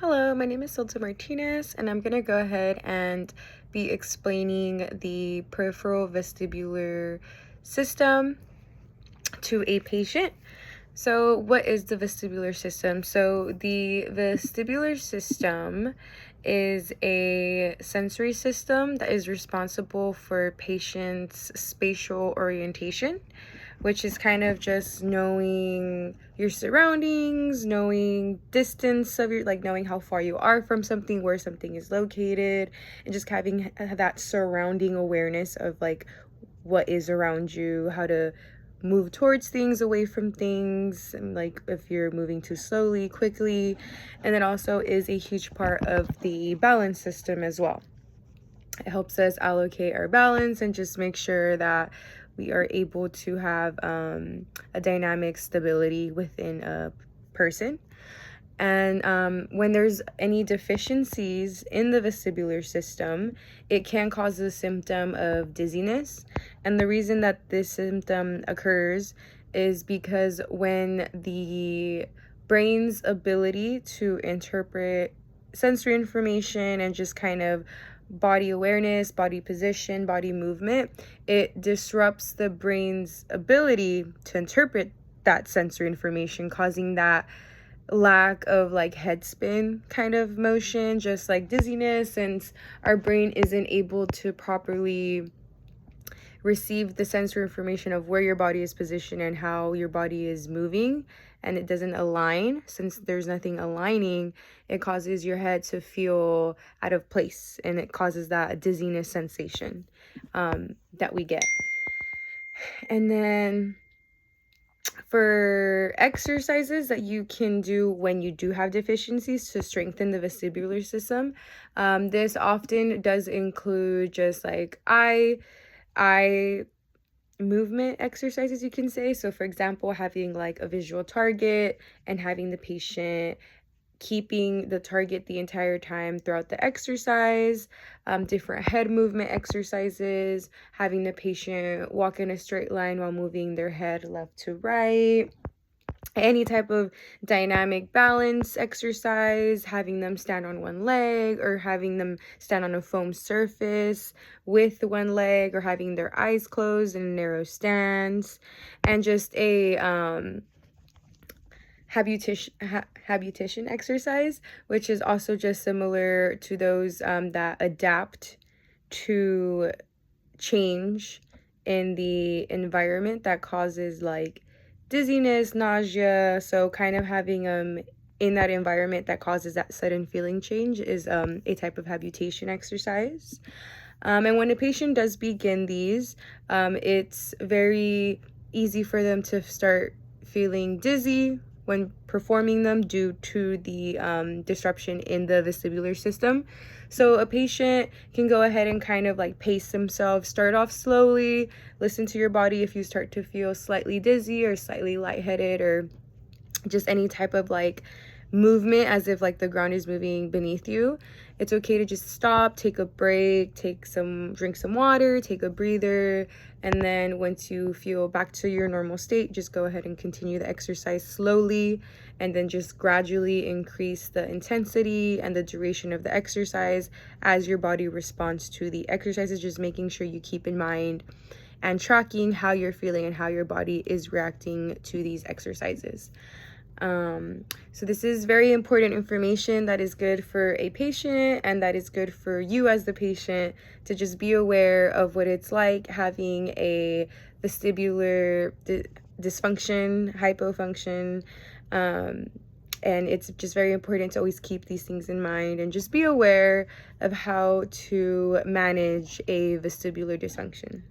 Hello, my name is Silta Martinez, and I'm going to go ahead and be explaining the peripheral vestibular system to a patient. So what is the vestibular system? So the vestibular system is a sensory system that is responsible for patients' spatial orientation, which is kind of just knowing your surroundings, knowing distance of your, like knowing how far you are from something, where something is located, and just having that surrounding awareness of like what is around you, how to move towards things, away from things, and like if you're moving too slowly, quickly. And then also is a huge part of the balance system as well. It helps us allocate our balance and just make sure that we are able to have a dynamic stability within a person. And when there's any deficiencies in the vestibular system, it can cause a symptom of dizziness. And the reason that this symptom occurs is because when the brain's ability to interpret sensory information and just kind of body awareness, body position, body movement, it disrupts the brain's ability to interpret that sensory information, causing that lack of like head spin kind of motion, just like dizziness, since our brain isn't able to properly receive the sensory information of where your body is positioned and how your body is moving, and it doesn't align. Since there's nothing aligning, it causes your head to feel out of place, and it causes that dizziness sensation that we get. And then for exercises that you can do when you do have deficiencies to strengthen the vestibular system, this often does include just like eye movement exercises, you can say. So for example, having like a visual target and having the patient keeping the target the entire time throughout the exercise, different head movement exercises, having the patient walk in a straight line while moving their head left to right, any type of dynamic balance exercise, having them stand on one leg or having them stand on a foam surface with one leg, or having their eyes closed in a narrow stance, and just a habitation exercise, which is also just similar to those that adapt to change in the environment that causes like dizziness, nausea. So kind of having in that environment that causes that sudden feeling change is a type of habitation exercise. And when a patient does begin these, it's very easy for them to start feeling dizzy when performing them due to the disruption in the vestibular system. So a patient can go ahead and kind of like pace themselves, start off slowly, listen to your body if you start to feel slightly dizzy or slightly lightheaded, or just any type of like movement as if like the ground is moving beneath you. It's okay to just stop, take a break, drink some water, take a breather, and then once you feel back to your normal state, just go ahead and continue the exercise slowly, and then just gradually increase the intensity and the duration of the exercise as your body responds to the exercises. Just making sure you keep in mind and tracking how you're feeling and how your body is reacting to these exercises. So this is very important information that is good for a patient and that is good for you as the patient to just be aware of what it's like having a vestibular dysfunction, hypofunction. And it's just very important to always keep these things in mind and just be aware of how to manage a vestibular dysfunction.